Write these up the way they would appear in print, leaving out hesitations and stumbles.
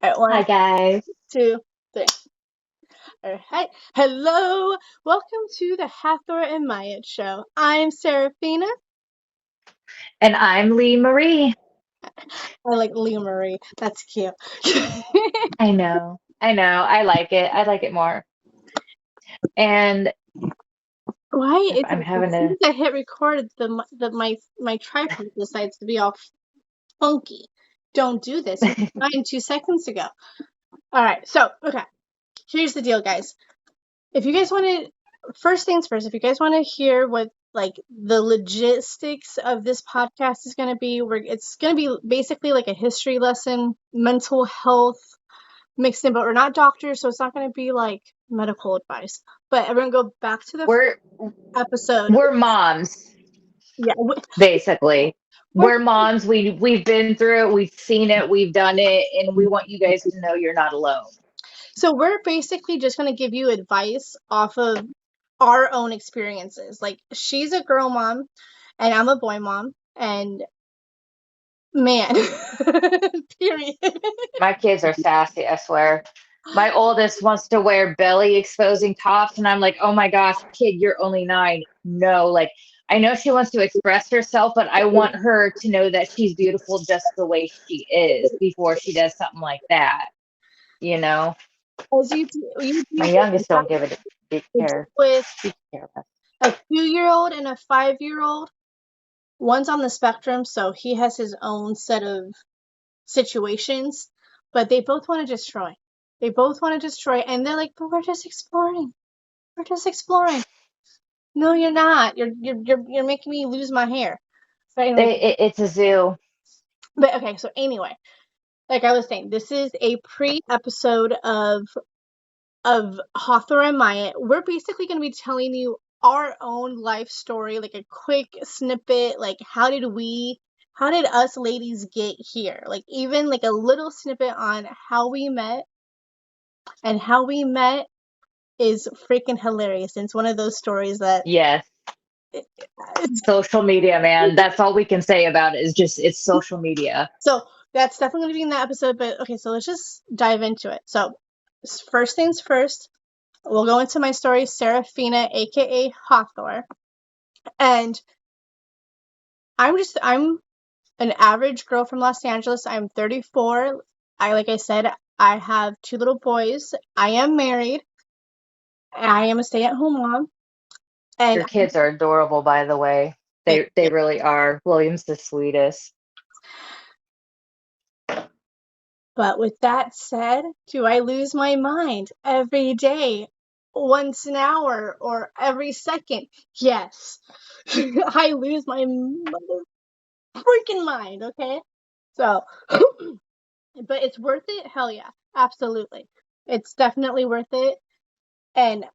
All right, Hi one, guys. two, three. All right. Hello. Welcome to the Hathor and Maya show. I'm Serafina. And I'm Lee Marie. I like Leah Marie. That's cute. I know. I like it. I like it more. And Why if is I'm it as having soon a as I hit record, my tripod decides to be all funky? Don't do this. It was fine 2 seconds ago. All right. So okay. Here's the deal, guys. If you guys want to, first things first, if you guys want to hear what like the logistics of this podcast is going to be, where it's going to be basically like a history lesson, mental health mixed in, but we're not doctors, so it's not going to be like medical advice. But everyone go back to the we're episode. we're moms, Yeah, basically. we're We're moms. We've been through it, we've seen it, we've done it, and we want you guys to know you're not alone. so we're basically just going to give you advice off of our own experiences. Like she's a girl mom, and I'm a boy mom, and man, period. My kids are sassy, I swear. My oldest wants to wear belly exposing tops, and I'm like, oh my gosh, kid, you're only 9. No, like, I know she wants to express herself, but I want her to know that she's beautiful just the way she is before she does something like that, you know? As you My do youngest don't give a big care. with She care less. a 2-year-old and a 5-year-old. One's on the spectrum, so he has his own set of situations, but they both want to destroy. They both want to destroy, and they're like, "But we're just exploring. We're just exploring." No, you're not. You're making me lose my hair. So anyway, It's a zoo. but okay. So anyway, like I was saying, this is a pre-episode of Hathor and Maya. We're basically going to be telling you our own life story, like a quick snippet, like how did us ladies get here? Like even like a little snippet on how we met, and how we met is freaking hilarious. And it's one of those stories that Yes. it's, Social media, man. That's all we can say about it is just it's social media. so that's definitely going to be in that episode. But okay, so let's just dive into it. So first things first, we'll go into my story, Serafina, aka Hathor. And I'm an average girl from Los Angeles. I'm 34. Like I said, I have 2 little boys. I am married. I am a stay-at-home mom. And Your kids are adorable, by the way. thank They you. really are. William's the sweetest. But with that said, do I lose my mind every day, once an hour, or every second? Yes. I lose my mother freaking mind, okay? So, but it's worth it? Hell yeah. Absolutely. It's definitely worth it. And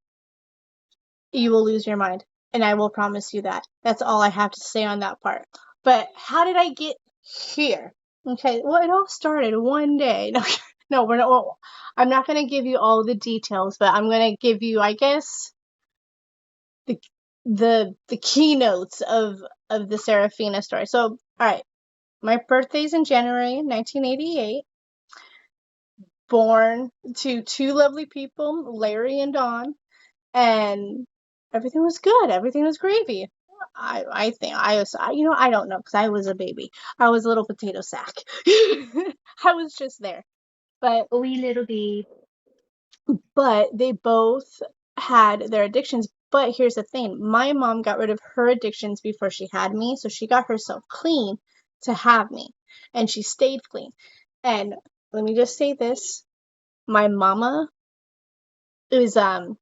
you will lose your mind. And I will promise you that. That's all I have to say on that part. But how did I get here? Okay, well, it all started one day. No, no, we're not. Well, I'm not going to give you all the details, but I'm going to give you, I guess, the the keynotes of the Serafina story. So, all right, my birthday's in January 1988. Born to two lovely people, Larry and Dawn, and everything was good. Everything was gravy. I think I don't know because I was a baby. I was a little potato sack. I was just there. But A wee little bee. they both had their addictions. But here's the thing: my mom got rid of her addictions before she had me, so she got herself clean to have me, and she stayed clean. And let me just say this: my mama is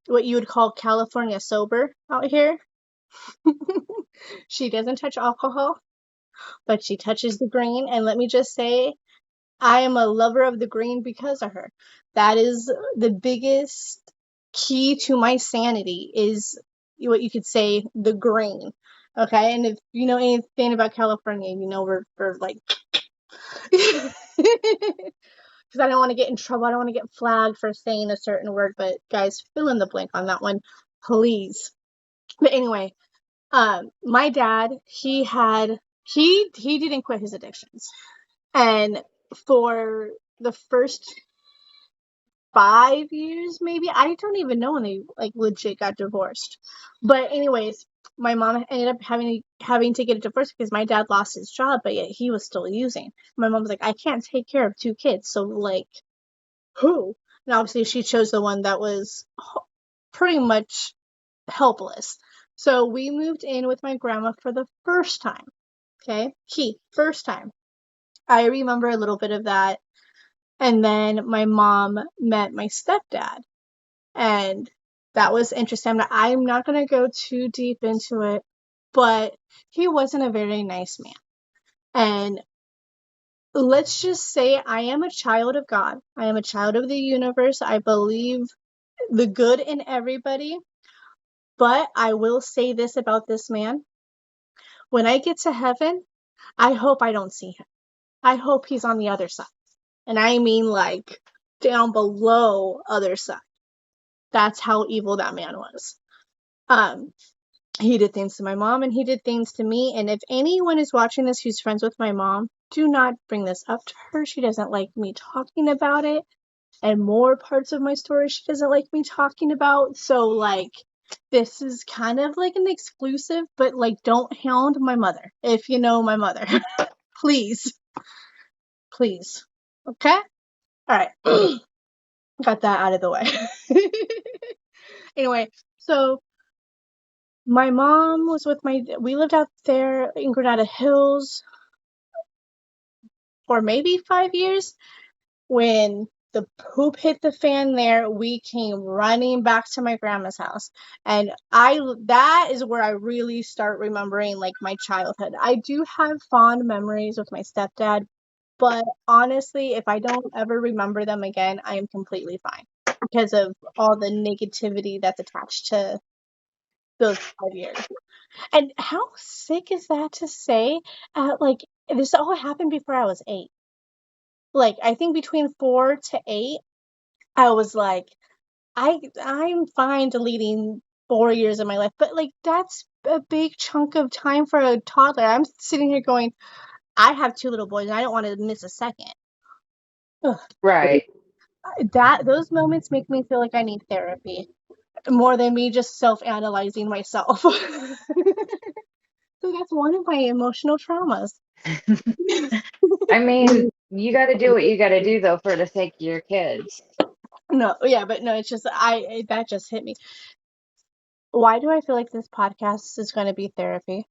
what you would call California sober out here. She doesn't touch alcohol, but she touches the green. And let me just say, I am a lover of the green because of her. That is the biggest key to my sanity, is what you could say, the green. Okay, and if you know anything about California, you know we're like, because I don't want to get in trouble. I don't want to get flagged for saying a certain word. But guys, fill in the blank on that one, please. But anyway, my dad, he didn't quit his addictions, and for the first 5 years, maybe. I don't even know when they like legit got divorced. But anyways, my mom ended up having to get a divorce because my dad lost his job, but yet he was still using. My mom was like, I can't take care of 2 kids, so like, who? And obviously, she chose the one that was pretty much helpless. So we moved in with my grandma for the first time. Okay, first time. I remember a little bit of that. And then my mom met my stepdad. And that was interesting. I'm not going to go too deep into it, but he wasn't a very nice man. And let's just say I am a child of God. I am a child of the universe. I believe the good in everybody. But I will say this about this man. When I get to heaven, I hope I don't see him. I hope he's on the other side. And I mean like down below other side. That's how evil that man was. He did things to my mom and he did things to me. And if anyone is watching this who's friends with my mom, do not bring this up to her. She doesn't like me talking about it. And more parts of my story she doesn't like me talking about. So like this is kind of like an exclusive, but like don't hound my mother if you know my mother. Please. Please. Okay? Alright. Got that out of the way. Anyway, so my mom was with we lived out there in Granada Hills for maybe 5 years. When the poop hit the fan there, we came running back to my grandma's house. And that is where I really start remembering like my childhood. I do have fond memories with my stepdad, but honestly, if I don't ever remember them again, I am completely fine because of all the negativity that's attached to those 5 years. And how sick is that to say? Like, this all happened before I was 8. Like, I think between 4 to 8, I was like, I'm fine deleting 4 years of my life, but like that's a big chunk of time for a toddler. I'm sitting here going, I have 2 little boys and I don't want to miss a second. Ugh. Right. Those moments make me feel like I need therapy more than me just self-analyzing myself. So that's one of my emotional traumas. I mean, you got to do what you got to do though for the sake of your kids. No, yeah, but no, it's just that just hit me. Why do I feel like this podcast is going to be therapy?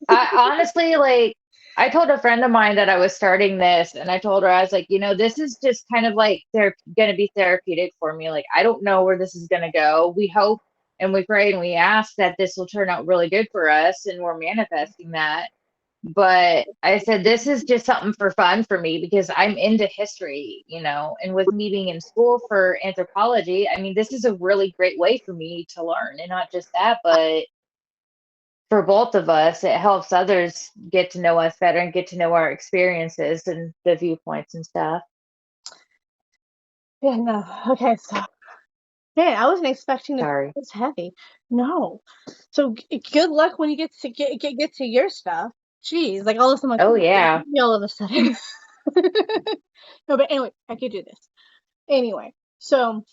I honestly, like, I told a friend of mine that I was starting this, and I told her, I was like, this is just kind of like they're going to be therapeutic for me. Like, I don't know where this is going to go. We hope and we pray and we ask that this will turn out really good for us, and we're manifesting that. But I said, this is just something for fun for me because I'm into history, and with me being in school for anthropology, I mean, this is a really great way for me to learn. And not just that, but for both of us, it helps others get to know us better and get to know our experiences and the viewpoints and stuff. Yeah, no. Okay, so man, I wasn't expecting to Sorry. be this heavy. No. So good luck when you get to your stuff. Jeez, like all of a sudden, Oh yeah. all of a sudden. No, but anyway, I could do this. Anyway, so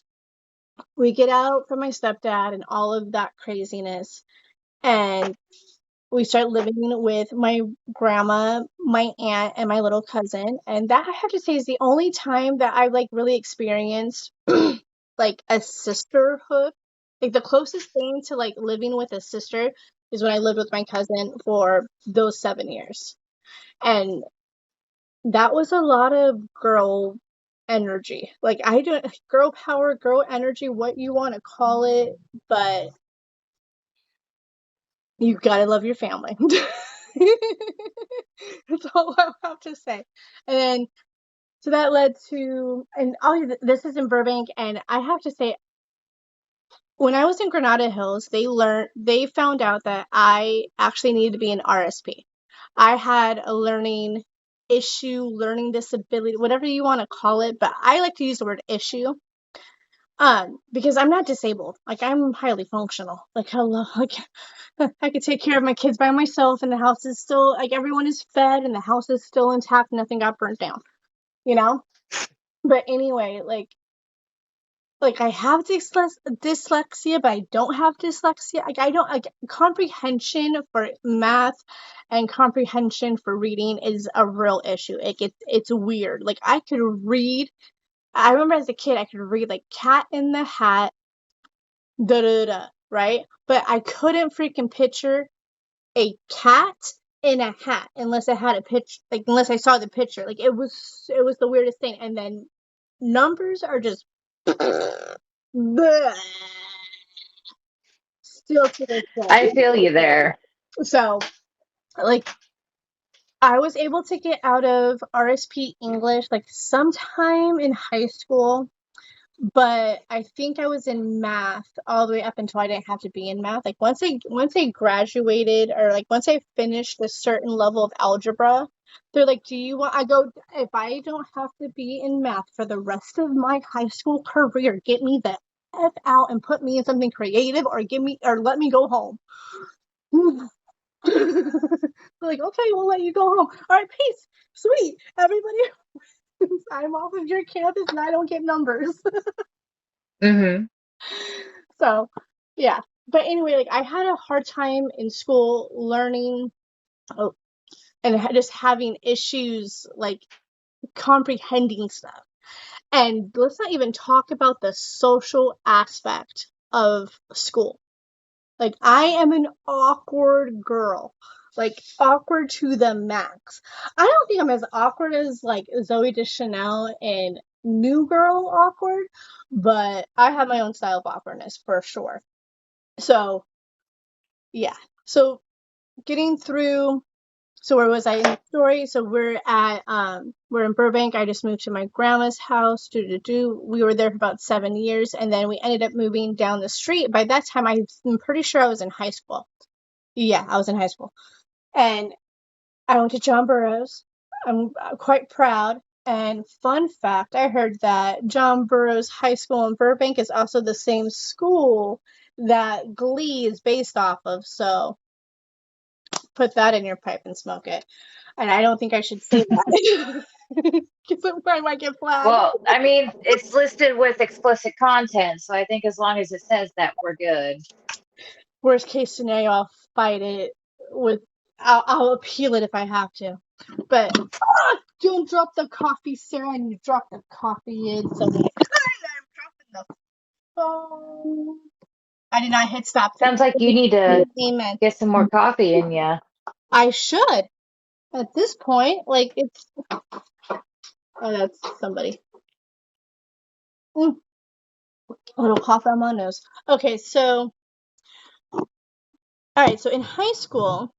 we get out from my stepdad and all of that craziness, and we start living with my grandma, my aunt, and my little cousin. And that I have to say is the only time that I like really experienced like a sisterhood. Like the closest thing to like living with a sister is when I lived with my cousin for those 7 years. And that was a lot of girl energy. Like I don't girl power, girl energy, what you want to call it, but you gotta love your family. That's all I have to say. And then, so that led to, and this is in Burbank, and I have to say, when I was in Granada Hills, they found out that I actually needed to be an RSP. I had a learning issue, learning disability, whatever you want to call it, but I like to use the word issue. Because I'm not disabled. Like I'm highly functional. Like hello, like I could take care of my kids by myself, and the house is still like everyone is fed, and the house is still intact. Nothing got burnt down. You know. But anyway, like I have dyslexia, but I don't have dyslexia. Like I don't like comprehension for math and comprehension for reading is a real issue. It's weird. Like I could read. I remember as a kid I could read like Cat in the Hat, da da da, right? But I couldn't freaking picture a cat in a hat unless I had a pitch, like unless I saw the picture. Like it was the weirdest thing. And then numbers are just bleh, still to this I day. feel you there. So like I was able to get out of RSP English like sometime in high school, but I think I was in math all the way up until I didn't have to be in math. Like once I graduated or like once I finished a certain level of algebra, they're like, "Do you want?" I go, "If I don't have to be in math for the rest of my high school career, get me the f out and put me in something creative, or give me or let me go home." Like, okay, we'll let you go home. All right, peace. Sweet, everybody. I'm off of your campus and I don't get numbers. Hmm. So, yeah. But anyway, like I had a hard time in school learning, oh, and just having issues like comprehending stuff. And let's not even talk about the social aspect of school. Like I am an awkward girl. Like awkward to the max. I don't think I'm as awkward as like Zoe Deschanel and New Girl awkward, but I have my own style of awkwardness for sure. So yeah. So getting through. So where was I in the story? So we're in Burbank. I just moved to my grandma's house. We were there for about 7 years, and then we ended up moving down the street. By that time, I'm pretty sure I was in high school. Yeah, I was in high school, and I went to John Burroughs. I'm quite proud. And fun fact, I heard that John Burroughs High School in Burbank is also the same school that Glee is based off of. So put that in your pipe and smoke it. And I don't think I should say that because I might get flagged. Well, I mean, it's listed with explicit content, so I think as long as it says that, we're good. Worst case scenario, I'll fight it with. I'll appeal it if I have to. But don't drop the coffee, Sarah, and you drop the coffee in. So I'm dropping the phone. I did not hit stop. Sounds like you need to Amen. get some more coffee in ya. I should. At this point, like it's. Oh, that's somebody. A little cough on my nose. Okay, so all right. So in high school,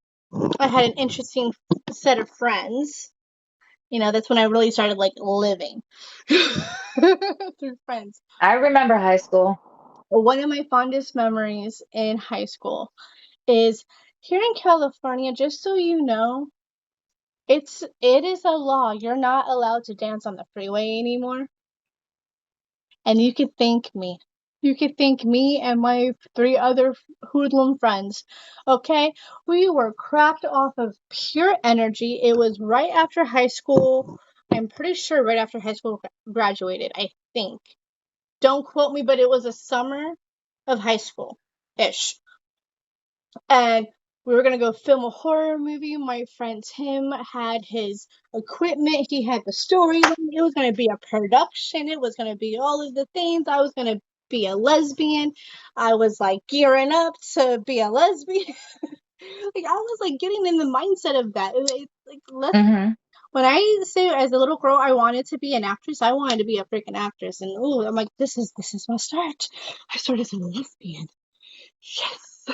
I had an interesting set of friends. That's when I really started like living through friends. I remember high school. One of my fondest memories in high school is here in California, just so you know, it is a law. You're not allowed to dance on the freeway anymore. And you could thank me. You could thank me and my 3 other hoodlum friends. Okay? We were cracked off of pure energy. It was right after high school. I'm pretty sure right after high school graduated, I think. Don't quote me, but it was a summer of high school ish. And we were gonna go film a horror movie. My friend Tim had his equipment. He had the storyline. It was gonna be a production. It was gonna be all of the things. I was gonna be a lesbian. I was like gearing up to be a lesbian. Like I was like getting in the mindset of that. Hmm. When I say as a little girl I wanted to be an actress, I wanted to be a freaking actress. And I'm like, this is my start. I started as a lesbian. Yes.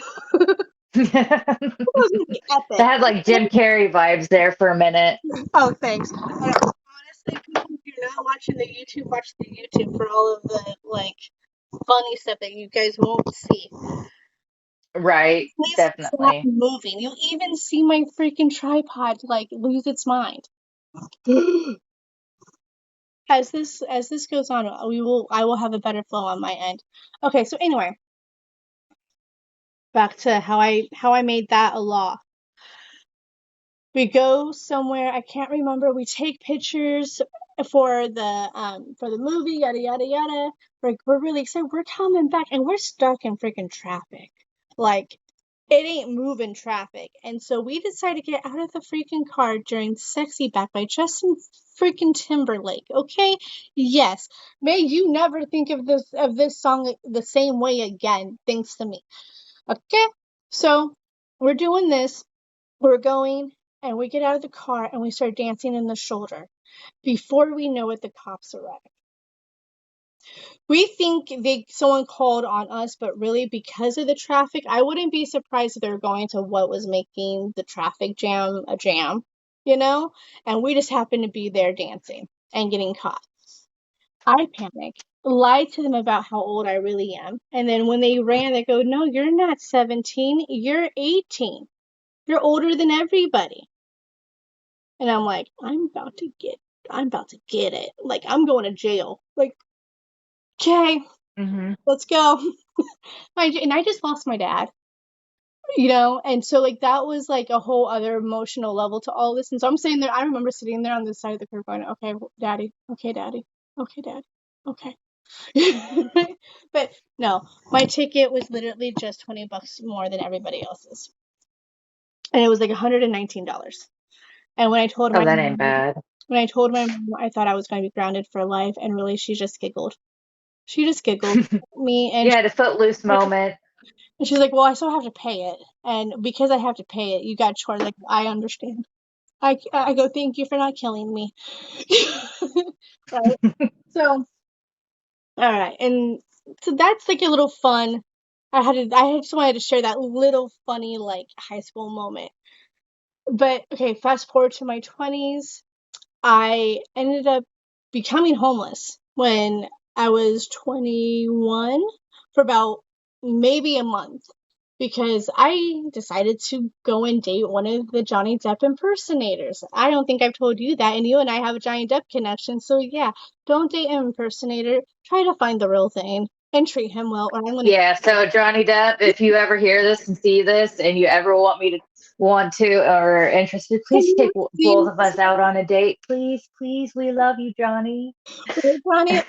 That It was gonna be epic. had like Jim Carrey vibes there for a minute. Oh, thanks. Honestly, people, if you're not watching the YouTube, watch the YouTube for all of the like funny stuff that you guys won't see. Right, Please stop definitely. moving. You even see my freaking tripod like lose its mind. As this goes on, I will have a better flow on my end. Okay, so anyway, back to how I made that a law. We go somewhere, I can't remember. We take pictures for the movie, yada yada yada. We're really excited. We're coming back, and we're stuck in freaking traffic. Like, it ain't moving traffic. And so we decide to get out of the freaking car during Sexy Back by Justin freaking Timberlake. Okay? Yes. May you never think of this song the same way again, thanks to me. Okay? So we're doing this. We're going, and we get out of the car and we start dancing in the shoulder. Before we know it, the cops arrive. We think someone called on us, but really because of the traffic, I wouldn't be surprised if they were going to what was making the traffic jam a jam, you know? And we just happened to be there dancing and getting caught. I panic, lied to them about how old I really am. And then when they ran, they go, "No, you're not 17, you're 18. You're older than everybody." And I'm like, I'm about to get it. Like, I'm going to jail. Like, okay, let's go. And I just lost my dad, and so like that was like a whole other emotional level to all this. And so I'm sitting there. I remember sitting there on the side of the curb going, "Okay, daddy. Okay, daddy. Okay, daddy. Okay." But no, my ticket was literally just $20 more than everybody else's, and it was like $119. And when I told Oh, that ain't bad. When I told my mom I thought I was going to be grounded for life, and really she just giggled. She just giggled at me, You had a footloose moment. and she's like, "Well, I still have to pay it, and because I have to pay it, you got charged." Like, I understand. I go, "Thank you for not killing me." Right? So, all right, and so that's like a little fun. I just wanted to share that little funny like high school moment. But okay, fast forward to my 20s. I ended up becoming homeless when I was 21 for about maybe a month because I decided to go and date one of the Johnny Depp impersonators. I don't think I've told you that, and you and I have a Johnny Depp connection, so yeah, don't date an impersonator. Try to find the real thing and treat him well, or I'm going to. Yeah, so Johnny Depp, if you ever hear this and see this and you ever want to or interested, please take both of us out on a date. Please, please, we love you, Johnny. Johnny,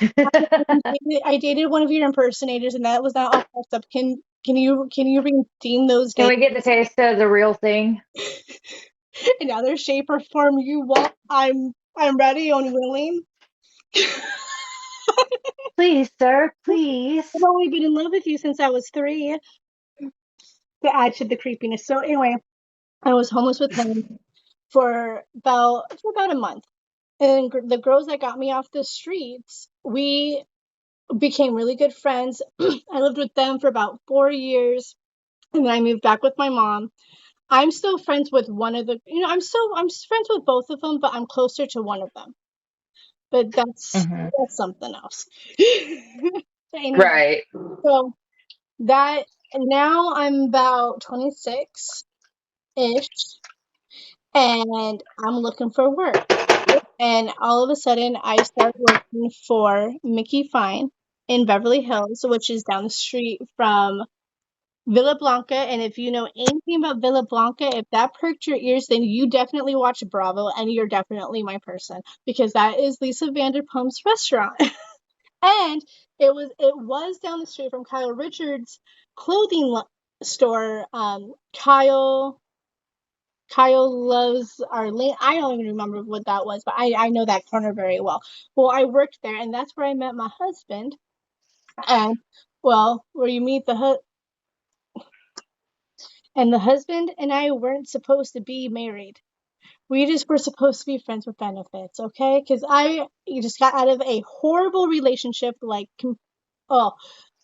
I dated one of your impersonators, and that was not all messed up. Can you redeem those Can days we get the taste of the real thing? in other shape or form you want? I'm ready and willing. Please, sir, please. I've only been in love with you since I was 3, to add to the creepiness. So anyway, I was homeless with him for about a month. And the girls that got me off the streets, we became really good friends. I lived with them for about 4 years, and then I moved back with my mom. I'm still friends with one of the, I'm friends with both of them, but I'm closer to one of them. But that's something else. Anyway, Right. so that now I'm about 26 ish, and I'm looking for work. And all of a sudden, I start working for Mickey Fine in Beverly Hills, which is down the street from Villa Blanca. And if you know anything about Villa Blanca, if that perked your ears, then you definitely watch Bravo, and you're definitely my person, because that is Lisa Vanderpump's restaurant. And it was down the street from Kyle Richards' clothing store. Kyle loves Arlene. I don't even remember what that was, but I know that corner very well. Well, I worked there, and that's where I met my husband. And well, where you meet and the husband and I weren't supposed to be married. We just were supposed to be friends with benefits, okay? Because I just got out of a horrible relationship, like,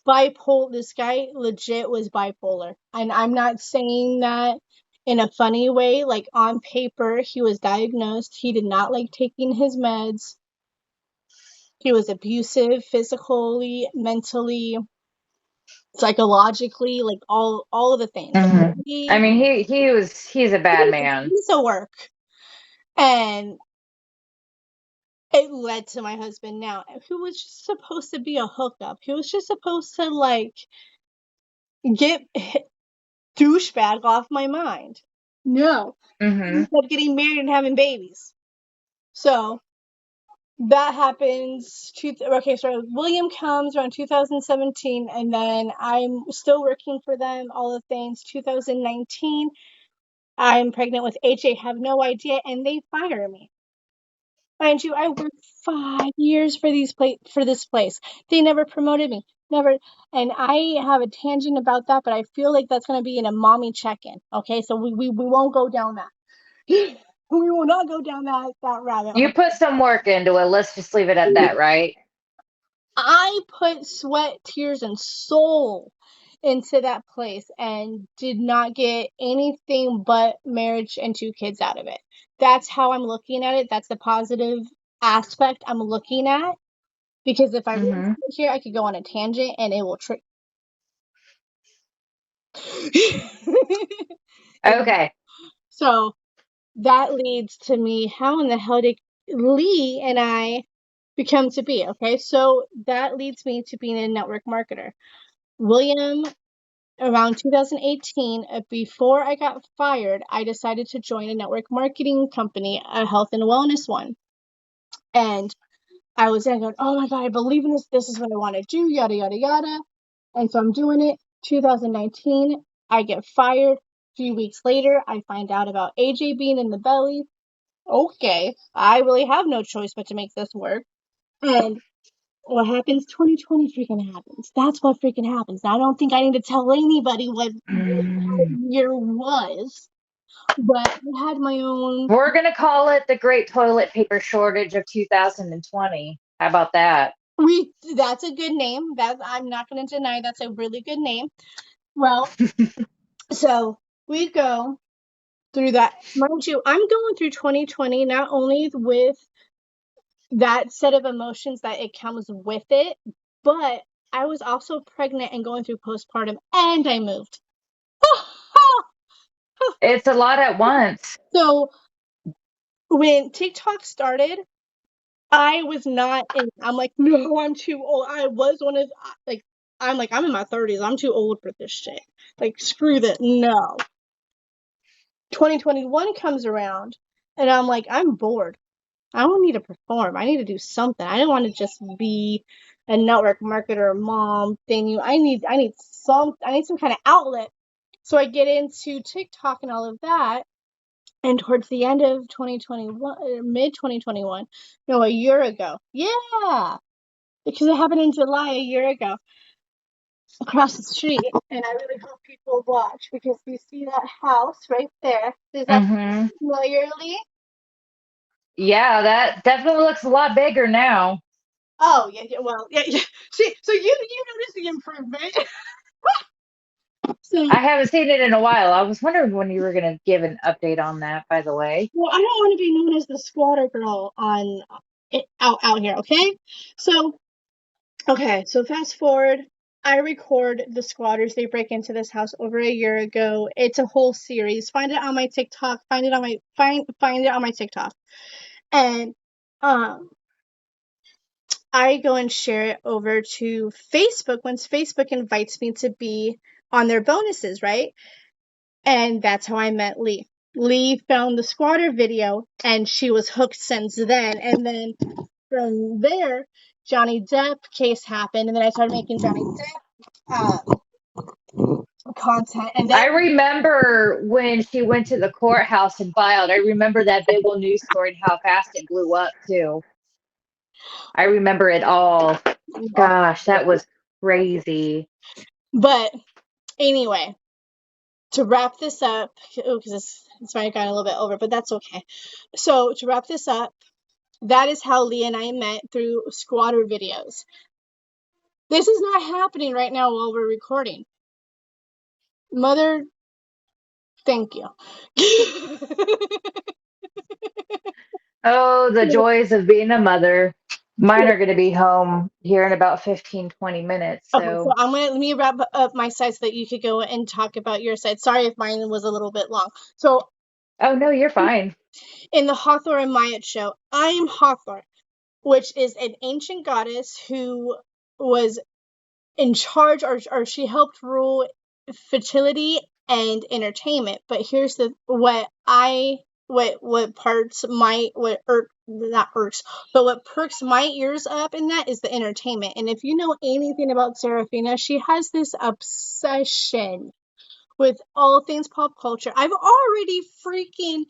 bipolar. This guy legit was bipolar. And I'm not saying that in a funny way. Like, on paper, he was diagnosed. He did not like taking his meds. He was abusive physically, mentally, psychologically, like all of the things. I mean, he's a bad man. He's a work. And it led to my husband now, who was just supposed to be a hookup. He was just supposed to like get douchebag off my mind. No. Mm-hmm. Ends up getting married and having babies. So that happens. So William comes around 2017, and then I'm still working for them, all the things. 2019, I'm pregnant with AJ, have no idea, and they fire me. Mind you, I worked 5 years for this place. They never promoted me, never. And I have a tangent about that, but I feel like that's going to be in a mommy check-in. Okay, so we won't go down that. We will not go down that rabbit hole. You put some work into it. Let's just leave it at that, right? I put sweat, tears, and soul into that place and did not get anything but marriage and 2 kids out of it. That's how I'm looking at it. That's the positive aspect I'm looking at. Because if I really sit here, I could go on a tangent and it will trick. Okay. So that leads to me, how in the hell did Lee and I become to be? Okay, so that leads me to being a network marketer. William, around 2018, before I got fired, I decided to join a network marketing company, a health and wellness one. And I was there going, oh my God, I believe in this. This is what I want to do, yada, yada, yada. And so I'm doing it. 2019, I get fired. A few weeks later, I find out about AJ being in the belly. Okay, I really have no choice but to make this work. And what happens? 2020 freaking happens. That's what freaking happens. Now, I don't think I need to tell anybody what year was, but I had my own. We're going to call it the Great Toilet Paper Shortage of 2020. How about that? That's a good name. I'm not going to deny that's a really good name. Well, so we go through that. Mind you, I'm going through 2020 not only with that set of emotions that it comes with it, but I was also pregnant and going through postpartum, and I moved. It's a lot at once. So when TikTok started, I was not in. I'm like, no, I'm too old. I was one of like, I'm in my 30s. I'm too old for this shit. Like, screw that. No. 2021 comes around, and I'm like, I'm bored. I don't need to perform. I need to do something. I don't want to just be a network marketer, mom thing. I need some kind of outlet. So I get into TikTok and all of that. And towards the end of 2021, mid 2021, no, a year ago. Yeah, because it happened in July a year ago across the street. And I really hope people watch, because you see that house right there. Does that familiarly? Yeah, that definitely looks a lot bigger now. Oh, yeah, well, yeah. See, so you notice the improvement. So, I haven't seen it in a while. I was wondering when you were going to give an update on that, by the way. well, I don't want to be known as the squatter girl on out here, okay? So, okay, so fast forward. I record the squatters. They break into this house over a year ago. It's a whole series. Find it on my TikTok. Find it on my TikTok. And I go and share it over to Facebook once Facebook invites me to be on their bonuses, right? And that's how I met Lee. Lee found the squatter video, and she was hooked since then. And then from there, Johnny Depp case happened, and then I started making Johnny Depp content. And then I remember when she went to the courthouse and filed. I remember that big old news story and how fast it blew up, too. I remember it all. Gosh, that was crazy. But anyway, to wrap this up, because it's might have gone a little bit over, but that's okay. So to wrap this up, that is how Lee and I met, through squatter videos. This is not happening right now while we're recording. Mother, thank you. Oh, the joys of being a mother. Mine are going to be home here in about 15, 20 minutes. Okay, so So, let me wrap up my side so that you could go and talk about your side. Sorry if mine was a little bit long. So, oh no, you're fine. in the Hathor and Ma'at show, I am Hathor, which is an ancient goddess who was in charge, or she helped rule fertility and entertainment. But here's the what parts might what not irks, but what perks my ears up in that is the entertainment. And if you know anything about Serafina, she has this obsession with all things pop culture. I've already freaking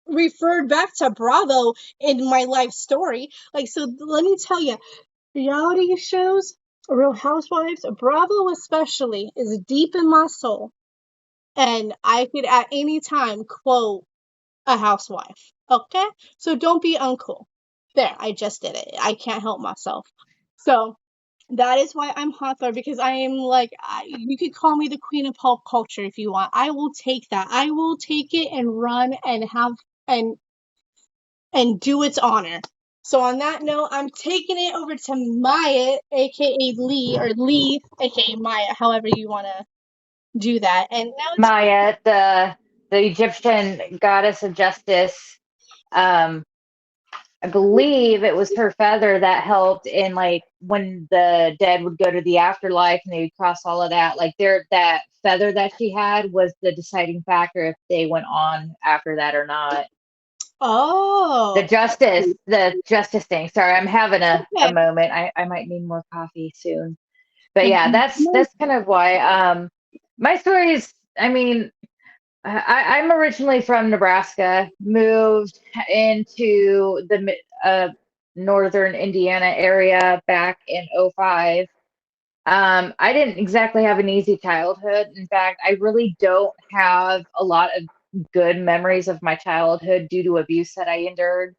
referred back to Bravo in my life story. Like, so let me tell you, reality shows, Real Housewives, Bravo especially, is deep in my soul. And I could at any time quote a housewife. Okay? So don't be uncool. There, I just did it. I can't help myself. So that is why I'm Hawthorne, because I am like, you could call me the queen of pop culture if you want. I will take that. I will take it and run and have and and do its honor. So on that note, I'm taking it over to Maya, aka Lee, or Lee, aka Maya, however you want to do that. And now it's Maya, the Egyptian goddess of justice. Um, I believe it was her feather that helped in like when the dead would go to the afterlife and they would cross all of that. Like that feather that she had was the deciding factor if they went on after that or not. oh, The justice thing. Sorry, I'm having a okay. moment. I might need more coffee soon. But yeah, that's kind of why. My story is, I mean, I'm originally from Nebraska, moved into the northern Indiana area back in '05. I didn't exactly have an easy childhood. In fact, I really don't have a lot of good memories of my childhood due to abuse that I endured.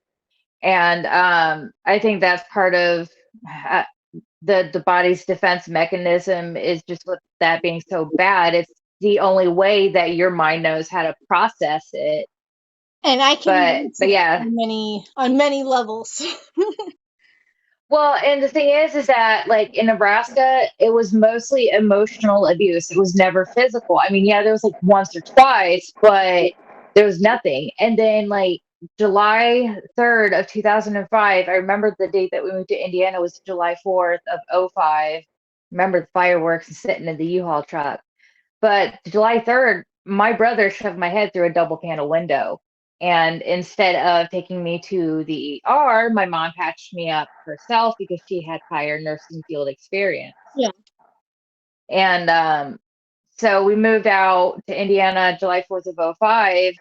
And I think that's part of uh, the body's defense mechanism is just with that being so bad. It's the only way that your mind knows how to process it. And I can relate to But that yeah. on many levels. Well, and the thing is that like in Nebraska, it was mostly emotional abuse. It was never physical. I mean, yeah, there was like once or twice, but there was nothing. And then like July 3rd of 2005, I remember the date that we moved to Indiana was July 4th of '05. Remember the fireworks and sitting in the U-Haul truck. But July 3rd, my brother shoved my head through a double panel window. And instead of taking me to the ER, my mom patched me up herself because she had prior nursing field experience. Yeah. And so we moved out to Indiana July 4th of '05.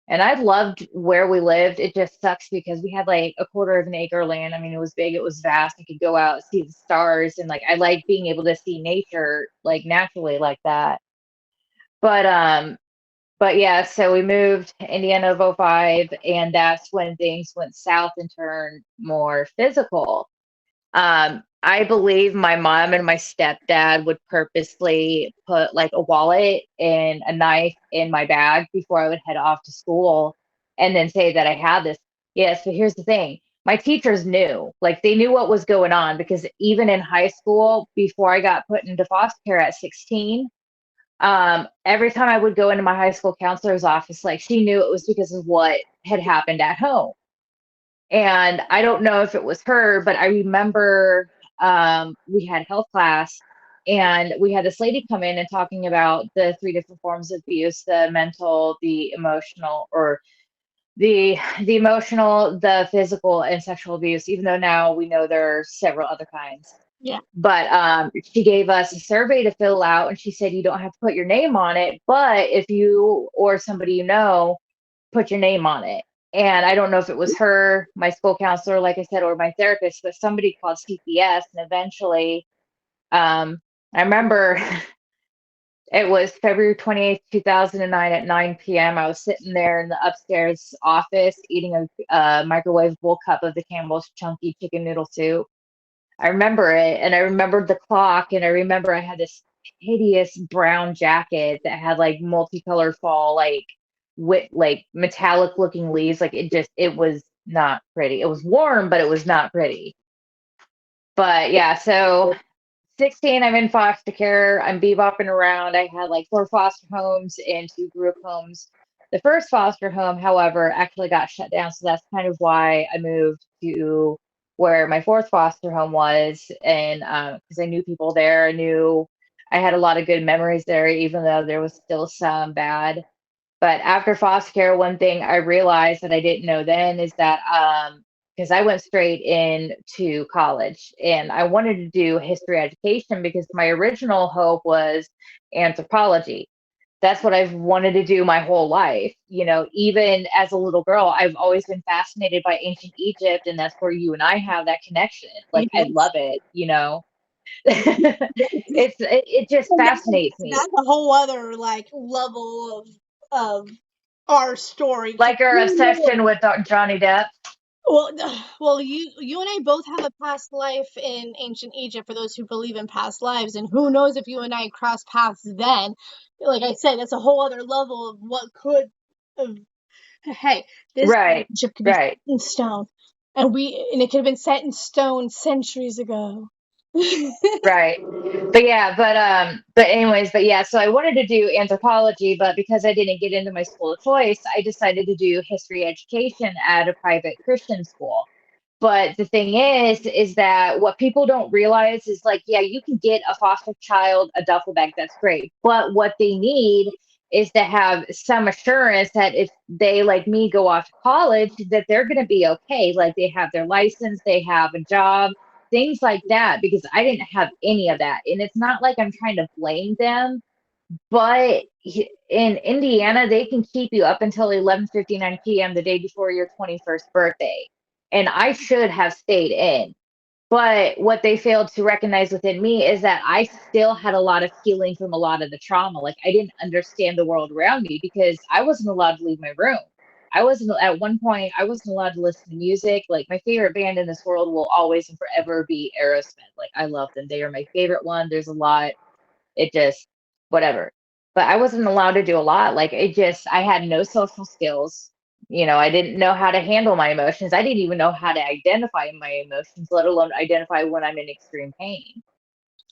And I loved where we lived. It just sucks because we had like a quarter of an acre land. I mean, it was big, it was vast. I could go out, see the stars, and like I like being able to see nature like naturally like that. But but yeah, so we moved to Indiana of '05, and that's when things went south and turned more physical. I believe my mom and my stepdad would purposely put like a wallet and a knife in my bag before I would head off to school and then say that I had this. Yes, but here's the thing. My teachers knew, like they knew what was going on because even in high school, before I got put into foster care at 16, every time I would go into my high school counselor's office, like she knew it was because of what had happened at home. And I don't know if it was her, but I remember we had health class and we had this lady come in and talking about the three different forms of abuse: the mental, the emotional, or the emotional, the physical, and sexual abuse, even though now we know there are several other kinds. Yeah. But she gave us a survey to fill out, and she said you don't have to put your name on it, but if you or somebody you know, put your name on it. And I don't know if it was her, my school counselor, like I said, or my therapist, but somebody called CPS, and eventually, I remember it was February 28th, 2009 at 9 p.m. I was sitting there in the upstairs office eating a microwavable cup of the Campbell's chunky chicken noodle soup. I remember it, and I remembered the clock, and I remember I had this hideous brown jacket that had like multicolored fall, like with like metallic looking leaves. Like it was not pretty. It was warm, but it was not pretty. But yeah, so 16, I'm in foster care. I'm bebopping around. I had like 4 foster homes and 2 group homes. The first foster home, however, actually got shut down. So that's kind of why I moved to where my fourth foster home was. And because I knew people there, I knew I had a lot of good memories there, even though there was still some bad. But after foster care, one thing I realized that I didn't know then is that because I went straight into college and I wanted to do history education because my original hope was anthropology. That's what I've wanted to do my whole life. You know, even as a little girl, I've always been fascinated by ancient Egypt, and that's where you and I have that connection. Like, I Yes. love it, you know. It just And fascinates me. that's a whole other like level of our story. 'Cause Like our obsession with Johnny Depp. well, you and I both have a past life in ancient Egypt for those who believe in past lives, and who knows if you and I cross paths then. Like I said, that's a whole other level of what could have. Hey, this Right, relationship could be set right. in stone, and it could have been set in stone centuries ago. Right. But anyways, but yeah, so I wanted to do anthropology, but because I didn't get into my school of choice, I decided to do history education at a private Christian school. But the thing is that what people don't realize is like, yeah, you can get a foster child a duffel bag, that's great. But what they need is to have some assurance that if they, like me, go off to college, that they're going to be okay. Like they have their license, they have a job, things like that, because I didn't have any of that. And it's not like I'm trying to blame them, but in Indiana, they can keep you up until 11:59 p.m. the day before your 21st birthday. And I should have stayed in. But what they failed to recognize within me is that I still had a lot of healing from a lot of the trauma. Like I didn't understand the world around me because I wasn't allowed to leave my room. I wasn't at one point, I wasn't allowed to listen to music. Like my favorite band in this world will always and forever be Aerosmith. Like I love them. They are my favorite one. There's a lot. It just whatever. But I wasn't allowed to do a lot. Like it just I had no social skills. You know, I didn't know how to handle my emotions. I didn't even know how to identify my emotions, let alone identify when I'm in extreme pain.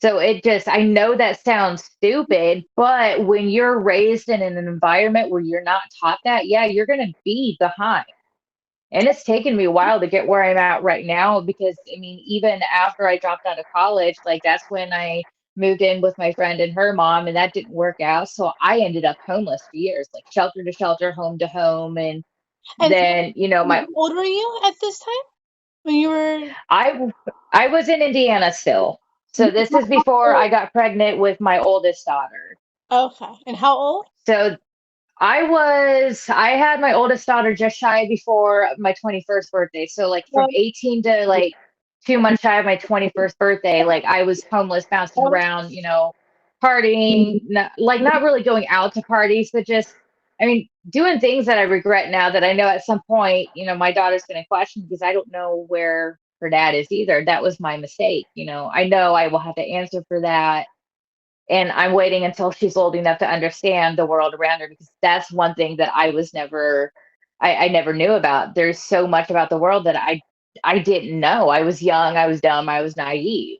So it just I know that sounds stupid, but when you're raised in an environment where you're not taught that, yeah, you're going to be behind. And it's taken me a while to get where I'm at right now because I mean, even after I dropped out of college, like that's when I moved in with my friend and her mom, and that didn't work out. So I ended up homeless for years, like shelter to shelter, home to home. And And then, you know, how old were you at this time when you were? I I was in Indiana still. So this is before I got pregnant with my oldest daughter. Okay, and how old? So I had my oldest daughter just shy before my 21st birthday. So like from 18 to like 2 months shy of my 21st birthday, like I was homeless, bouncing around, you know, partying, not really going out to parties, but just, I mean, doing things that I regret now that I know at some point, you know, my daughter's going to question because I don't know where her dad is either. That was my mistake. You know, I know I will have to answer for that, and I'm waiting until she's old enough to understand the world around her because that's one thing that I never knew about. There's so much about the world that I didn't know. I was young, I was dumb, I was naive.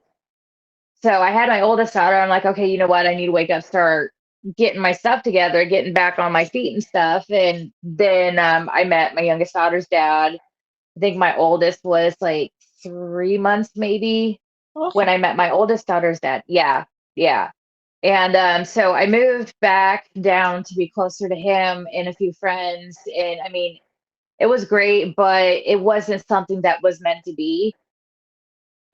So I had my oldest daughter. I'm like, okay, you know what? I need to wake up, start getting my stuff together, getting back on my feet and stuff. And then I met my youngest daughter's dad. I think my oldest was like 3 months maybe Okay. when I met my oldest daughter's dad. Yeah, yeah. And so I moved back down to be closer to him and a few friends. And I mean, it was great, but it wasn't something that was meant to be.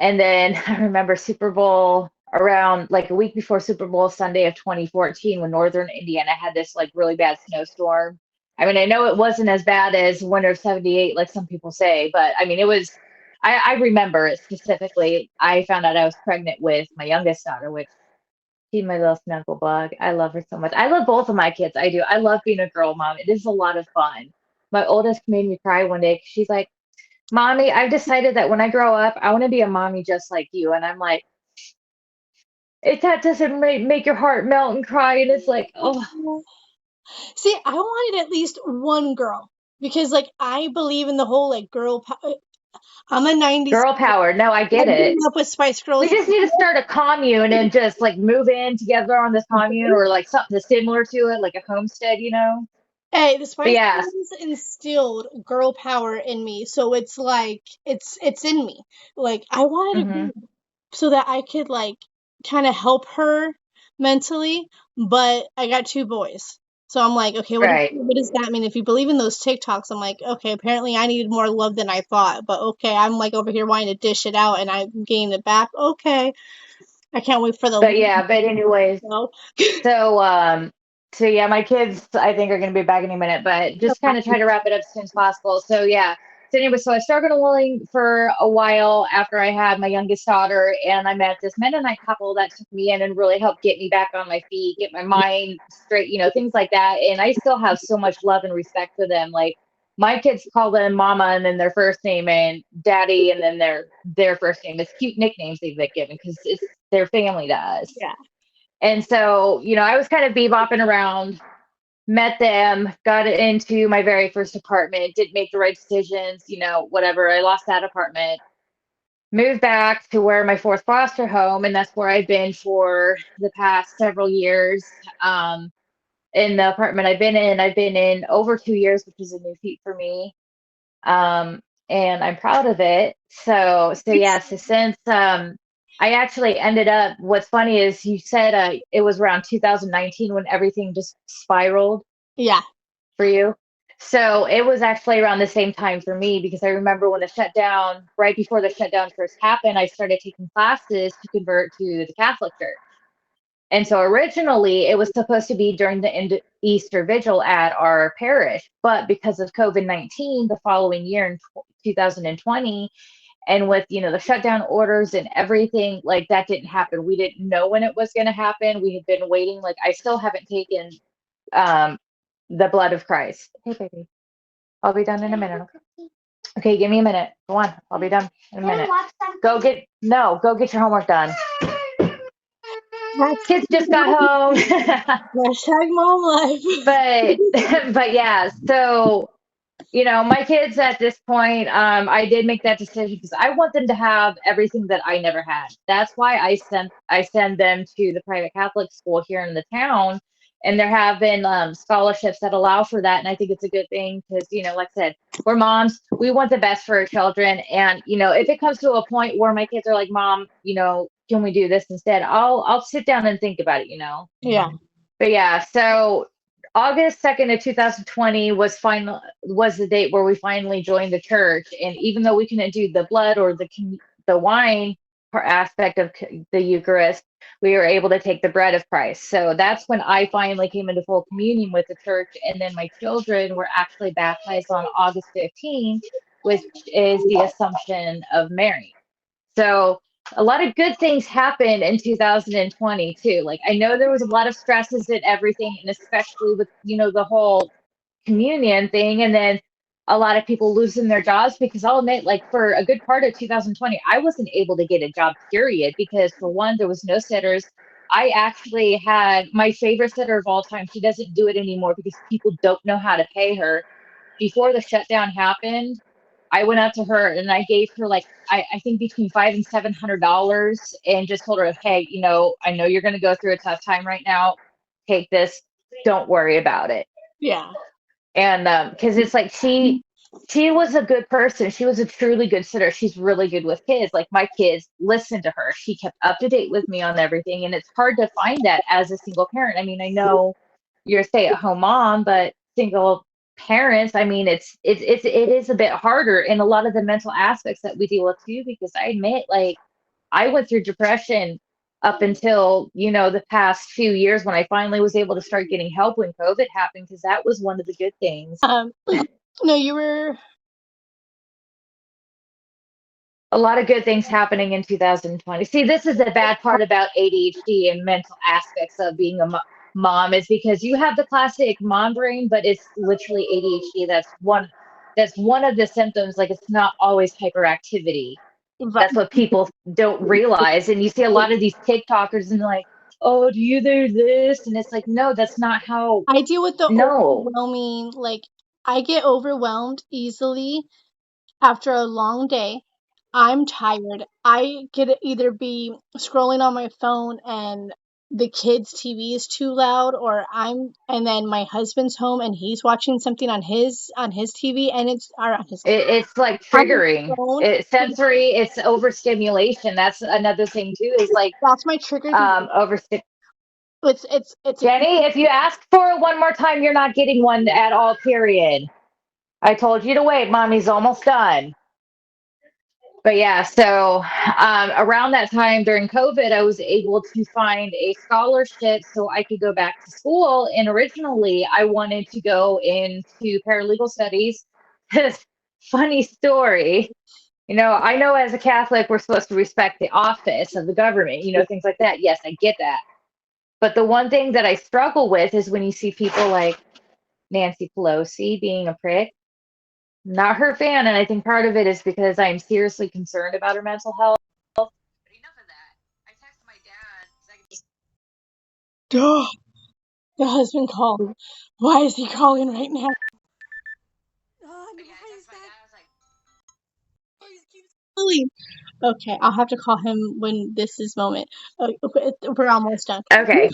And then I remember Super Bowl around like a week before Super Bowl Sunday of 2014 when Northern Indiana had this like really bad snowstorm. I mean, I know it wasn't as bad as winter of 78, like some people say, but I mean, I remember it specifically. I found out I was pregnant with my youngest daughter, which she's my little snuggle bug. I love her so much. I love both of my kids. I do. I love being a girl mom. It is a lot of fun. My oldest made me cry one day 'cause she's like, Mommy, I've decided that when I grow up, I want to be a mommy just like you. And I'm like, that doesn't make your heart melt and cry. And it's like, oh, See, I wanted at least one girl because, like, I believe in the whole like girl. I'm a '90s. girl power. No, I I get grew it. up with Spice We Girls. just need to start a commune and just like move in together on this commune or like something similar to it, like a homestead, you know? Hey, the But Spice yeah. Girls instilled girl power in me, so it's like it's in me. Like I wanted a Hmm. girl so that I could like kind of help her mentally, but I got 2 boys. So I'm like, okay, Right. what does that mean? If you believe in those TikToks, I'm like, okay, apparently I needed more love than I thought. But okay, I'm like over here wanting to dish it out and I'm getting it back. Okay. I can't wait for the But yeah, but anyways, so so so yeah, my kids I think are gonna be back in a minute, but just kind of try to wrap it up as soon as possible. So yeah. So anyway, so I started alone for a while after I had my youngest daughter, and I met this Mennonite couple that took me in and really helped get me back on my feet, get my mind straight, things like that. And I still have so much love and respect for them. Like my kids call them mama and then their first name, and daddy and then their first name. It's cute nicknames they've been given because it's their family does. yeah. And so, I was kind of bebopping around, met them, got into my very first apartment, didn't make the right decisions, whatever. I lost that apartment, moved back to where my fourth foster home, and that's where I've been for the past several years. Um, in the apartment I've been in over 2 years, which is a new feat for me. Um, and I'm proud of it. So yeah, so since I actually ended up, what's funny is you said it was around 2019 when everything just spiraled Yeah. for you. So it was actually around the same time for me because I remember when the shutdown, right before the shutdown first happened, I started taking classes to convert to the Catholic Church. And so originally it was supposed to be during the Easter Vigil at our parish, but because of COVID-19 the following year in 2020, and with the shutdown orders and everything, like that didn't happen. We didn't know when it was going to happen. We had been waiting. Like I still haven't taken um, the blood of Christ. Hey, baby, I'll be done in a minute. Okay, give me a minute. Go on, I'll be done in a minute. Go get your homework done. Kids just got home. Hashtag mom life. but yeah, so my kids at this point, I did make that decision because I want them to have everything that I never had. That's why I send them to the private Catholic school here in the town, and there have been scholarships that allow for that, and I think it's a good thing because like I said, we're moms, we want the best for our children, and if it comes to a point where my kids are like, Mom, can we do this instead? I'll sit down and think about it. Yeah. But yeah, so August 2nd of 2020 was the date where we finally joined the church. And even though we couldn't do the blood or the wine aspect of the Eucharist, we were able to take the bread of Christ. So that's when I finally came into full communion with the church. And then my children were actually baptized on August 15th, which is the Assumption of Mary. So a lot of good things happened in 2020 too. Like I know there was a lot of stresses and everything, and especially with the whole communion thing, and then a lot of people losing their jobs because I'll admit, like for a good part of 2020, I wasn't able to get a job, period, because for one, there was no sitters. I actually had my favorite sitter of all time. She doesn't do it anymore because people don't know how to pay her. Before the shutdown happened, I went up to her and I gave her like I think between $500 and $700 and just told her, hey, I know you're gonna go through a tough time right now. Take this. Don't worry about it. Yeah. And because it's like she was a good person. She was a truly good sitter. She's really good with kids. Like my kids listened to her. She kept up to date with me on everything. And it's hard to find that as a single parent. I mean, I know you're a stay-at-home mom, but single parents, I mean, it is a bit harder in a lot of the mental aspects that we deal with too, because I admit, like, I went through depression up until, the past few years when I finally was able to start getting help when COVID happened, because that was one of the good things. No, you were A lot of good things happening in 2020. See, this is the bad part about ADHD and mental aspects of being a mom is because you have the classic mom brain, but it's literally ADHD. That's one of the symptoms. Like it's not always hyperactivity. right. That's what people don't realize. And you see a lot of these TikTokers and they're like, oh, do you do this? And it's like, no, that's not how. I deal with the No, overwhelming, like, I get overwhelmed easily after a long day. I'm tired. I could either be scrolling on my phone and the kids' TV is too loud, and then my husband's home and he's watching something on his TV and it's or on his it's like on his triggering. phone. It's sensory. It's overstimulation. That's another thing too. Is like That's my trigger. overstim. It's a Jenny, if you ask for it one more time, you're not getting one at all, period. I told you to wait. Mommy's almost done. But yeah, so around that time during COVID, I was able to find a scholarship so I could go back to school. And originally, I wanted to go into paralegal studies. Funny story. I know as a Catholic, we're supposed to respect the office of the government, things like that. Yes, I get that. But the one thing that I struggle with is when you see people like Nancy Pelosi being a prick. Not her fan, and I think part of it is because I'm seriously concerned about her mental health. But enough of that. I texted my dad. Duh, the husband called. Why is he calling right now? Okay, I'll have to call him when this is moment. We're almost done. Okay.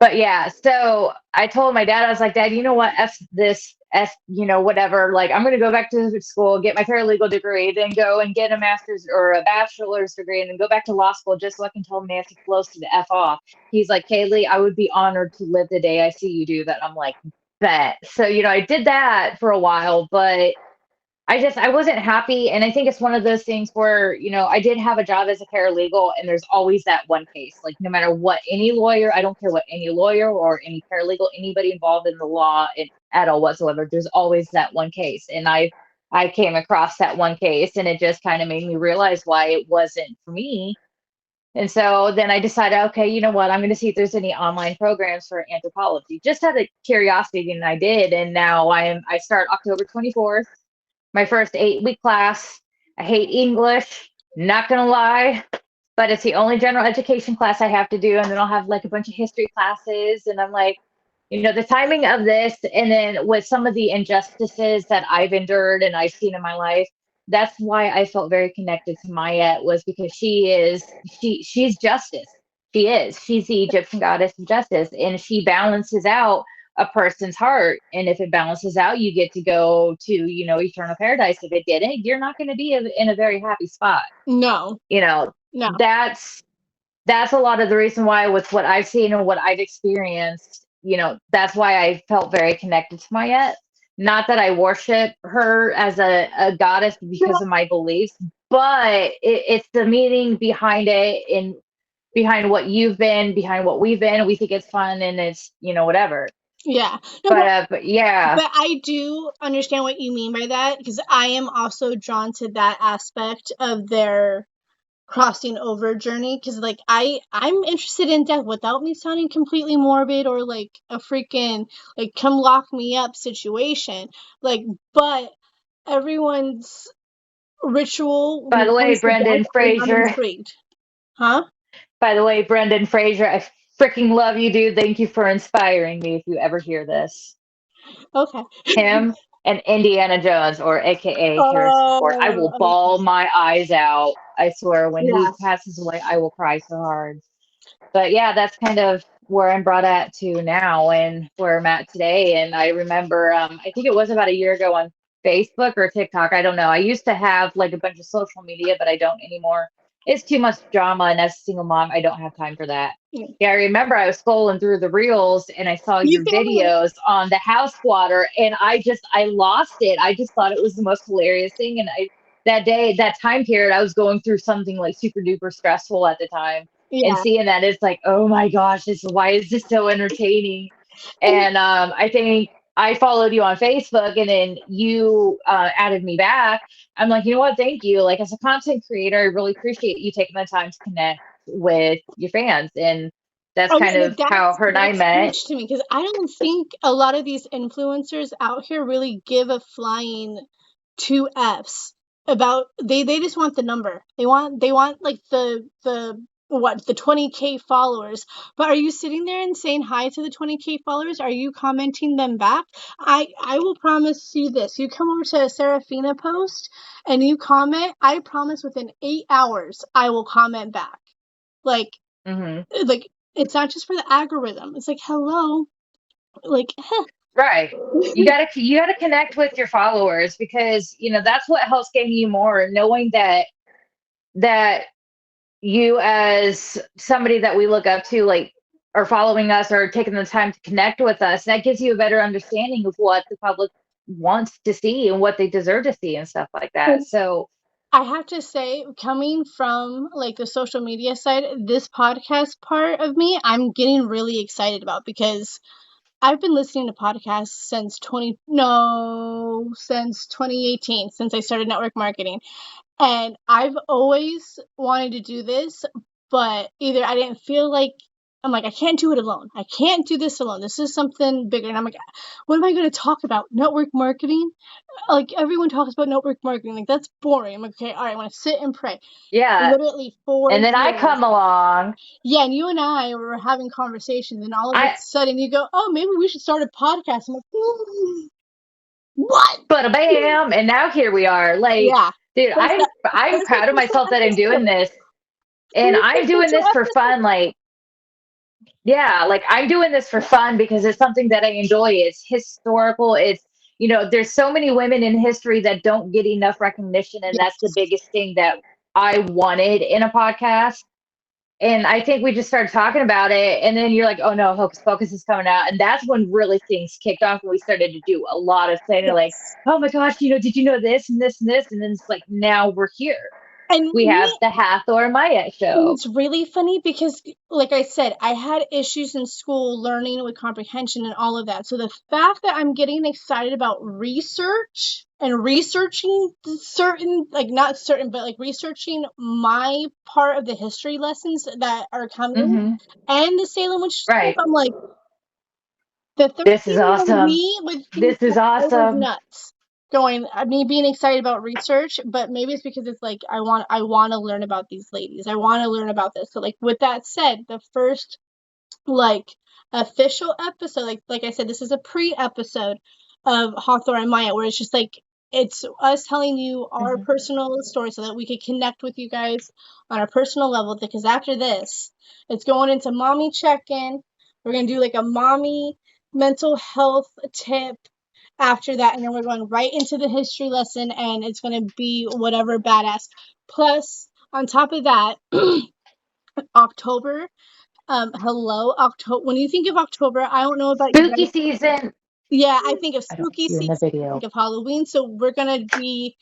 But yeah, so I told my dad, I was like, Dad, you know what? F this, whatever. Like, I'm going to go back to school, get my paralegal degree, then go and get a master's or a bachelor's degree, and then go back to law school just so I can tell Nancy Pelosi to F off. He's like, Kaylee, I would be honored to live the day I see you do that. I'm like, bet. So, I did that for a while, but I wasn't happy. And I think it's one of those things where, I did have a job as a paralegal and there's always that one case. Like no matter what, any lawyer, I don't care what any lawyer or any paralegal, anybody involved in the law at all whatsoever, there's always that one case. And I came across that one case and it just kind of made me realize why it wasn't for me. And so then I decided, okay, you know what? I'm going to see if there's any online programs for anthropology, just out of curiosity. And I did. And now I start October 24th. My first 8-week class. I hate English, not gonna lie, but it's the only general education class I have to do. And then I'll have like a bunch of history classes. And I'm like, the timing of this, and then with some of the injustices that I've endured and I've seen in my life, that's why I felt very connected to Mayet, was because she's justice. She's the Egyptian goddess of justice, and she balances out a person's heart. And if it balances out, you get to go to, eternal paradise. If it didn't, you're not going to be in a very happy spot. No. No. That's a lot of the reason why, with what I've seen and what I've experienced, that's why I felt very connected to Mayet. Not that I worship her as a goddess because of my beliefs, but it's the meaning behind it, and behind what you've been, behind what we've been. We think it's fun and it's, whatever. Yeah. No, but yeah. But I do understand what you mean by that, because I am also drawn to that aspect of their crossing over journey, because like I'm interested in death without me sounding completely morbid or like a freaking like come lock me up situation, like, but everyone's ritual. By the way, Brendan Fraser. Huh? By the way, Brendan Fraser, I freaking love you, dude. Thank you for inspiring me. If you ever hear this, okay. Him and Indiana Jones, or AKA Harrison Ford, I will bawl my eyes out. I swear, when he passes away, I will cry so hard. But yeah, that's kind of where I'm brought at to now, and where I'm at today. And I remember, I think it was about a year ago on Facebook or TikTok. I don't know. I used to have like a bunch of social media, but I don't anymore. It's too much drama, and as a single mom, I don't have time for that. Yeah, I remember I was scrolling through the reels and I saw your videos on the house squatter, and I lost it. I just thought it was the most hilarious thing. And that time period, I was going through something like super duper stressful at the time. Yeah. And seeing that, it's like, oh my gosh, why is this so entertaining? And I think I followed you on Facebook, and then you added me back. I'm like, you know what? Thank you. Like, as a content creator, I really appreciate you taking the time to connect with your fans. And that's kind of how her and I met. To me, because I don't think a lot of these influencers out here really give a flying 2Fs about, they just want the number. They want like the 20K followers. But are you sitting there and saying hi to the 20K followers? Are you commenting them back? I will promise you this. You come over to a Serafina post and you comment, I promise within 8 hours I will comment back. Like, like, it's not just for the algorithm. It's like, hello. Like, right. You gotta connect with your followers, because that's what helps gain you more, knowing that you, as somebody that we look up to, like, are following us or taking the time to connect with us. That gives you a better understanding of what the public wants to see and what they deserve to see and stuff like that. And So I have to say, coming from like the social media side, this podcast part of me, I'm getting really excited about because I've been listening to podcasts since 2018, since I started network marketing. And I've always wanted to do this, but either I didn't feel like I'm like, I can't do it alone. I can't do this alone. This is something bigger. And I'm like, what am I going to talk about? Network marketing? Like, everyone talks about network marketing. Like, that's boring. I'm like, okay, all right, I want to sit and pray. yeah. Literally 4 And then I years. come along. Yeah, and you and I were having conversations, and all of a I sudden you go, oh, maybe we should start a podcast. I'm like, what? but bam, and now here we are. Like, Yeah. dude, First, I'm first proud of official myself that I'm doing episode. this, and First I'm doing official this for episode. fun. Like, yeah, like I'm doing this for fun because it's something that I enjoy. It's historical. It's, there's so many women in history that don't get enough recognition, and that's the Yes. biggest thing that I wanted in a podcast. And I think we just started talking about it, and then you're like, "Oh no, Hocus Pocus is coming out," and that's when really things kicked off, and we started to do a lot of saying like, Yes. "Oh my gosh, did you know this and this and this?" And then it's like now we're here. And We have me, the Hathor Maya and show. it's really funny because, like I said, I had issues in school learning with comprehension and all of that. So the fact that I'm getting excited about research and researching certain, like not certain, but like researching my part of the history lessons that are coming Hmm. and the Salem witch stuff, Right. I'm like, the This is 13-year-old awesome. me would think This is that I was awesome. nuts. Going, me being excited about research, but maybe it's because it's like I want to learn about these ladies. I want to learn about this. So like with that said, the first like official episode, like I said, this is a pre-episode of Hathor and Maya, where it's just like it's us telling you our Hmm. personal story so that we could connect with you guys on a personal level. Because after this, it's going into mommy check-in. We're gonna do like a mommy mental health tip after that, and then we're going right into the history lesson, and it's going to be whatever badass. Plus, on top of that, October. Hello, October. When you think of October, I don't know about you Spooky guys. season. Yeah, I think of I don't spooky see you in the season. I think video. of Halloween. So we're gonna be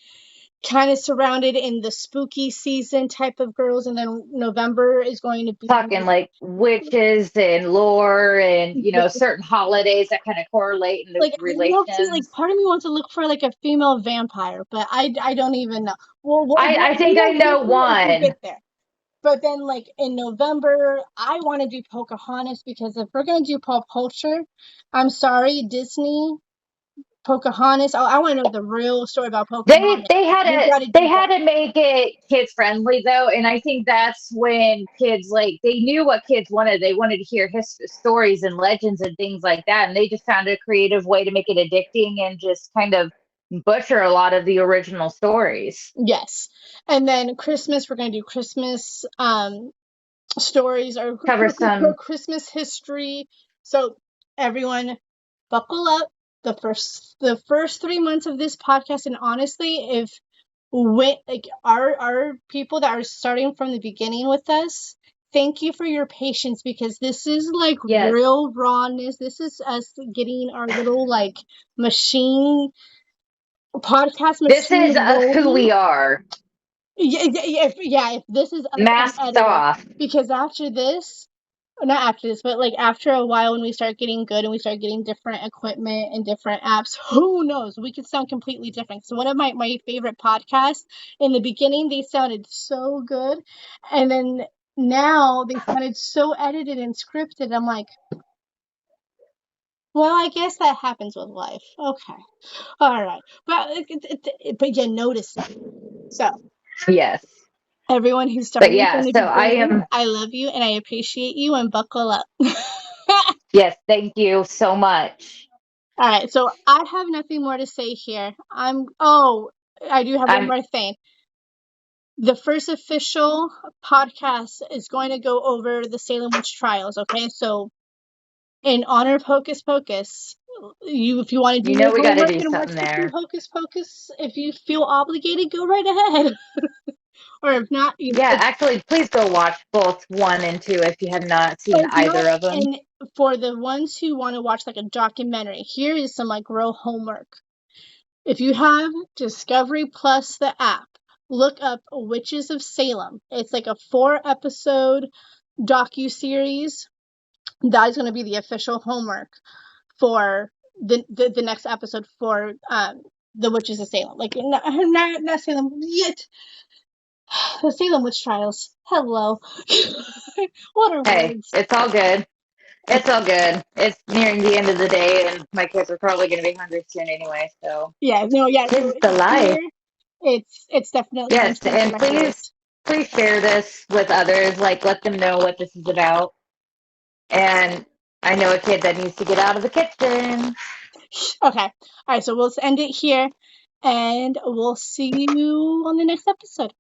kind of surrounded in the spooky season type of girls, and then November is going to be Talking like witches and lore and certain holidays that kind of correlate in the like low key, like relations. part of me wants to look for like a female vampire, but I don't even know. Well, I think I we'll get know there if we one. get there. But then, like in November, I want to do Pocahontas because if we're gonna do pop culture, I'm sorry, Disney Pocahontas. I want to know the real story about They Pocahontas. they had We to got to they do had that. to make it kids friendly though, and I think that's when kids like they knew what kids wanted. They wanted to hear his stories and legends and things like that, and they just found a creative way to make it addicting and just kind of butcher a lot of the original stories. Yes, and then Christmas, we're gonna do Christmas stories or Cover some. Christmas history. So everyone, buckle up. The first 3 months of this podcast, and honestly, if like our people that are starting from the beginning with us, thank you for your patience because this is like Yes, real rawness. This is us getting our little like machine podcast this machine is who rolling. we are. If this is us Masks unedited, off. because after this, not after this, but like after a while, when we start getting good and we start getting different equipment and different apps, who knows? We could sound completely different. So one of my favorite podcasts, in the beginning, they sounded so good. And then now they sounded so edited and scripted. I'm like, well, I guess that happens with life. Okay. All right. But you notice it. So Yes, everyone who's but starting yeah. from the So I beginning, am. I love you and I appreciate you and buckle up. Yes, thank you so much. All right, so I have nothing more to say here. Oh, I do have one I'm. more thing. The first official podcast is going to go over the Salem witch trials, okay? So, in honor of Hocus Pocus, if you want to do your We got to homework do and watch something a few there. Hocus Pocus, if you feel obligated, go right ahead. Or if not, Yeah, actually, please go watch both 1 and 2 if you have not seen if not, either of them. and for the ones who want to watch like a documentary, here is some like real homework. If you have Discovery Plus, the app, look up Witches of Salem. It's like a 4-episode docu-series. That is going to be the official homework for the next episode for the Witches of Salem. Like not Salem yet. The Salem witch trials. Hello. What are Hey, words? it's all good. It's all good. It's nearing the end of the day, and my kids are probably going to be hungry soon anyway. So, Yeah, no, yeah. So tis the life. here, it's definitely Yes, one of and my favorites. please share this with others. Like, let them know what this is about. And I know a kid that needs to get out of the kitchen. Okay. All right. So we'll end it here, and we'll see you on the next episode.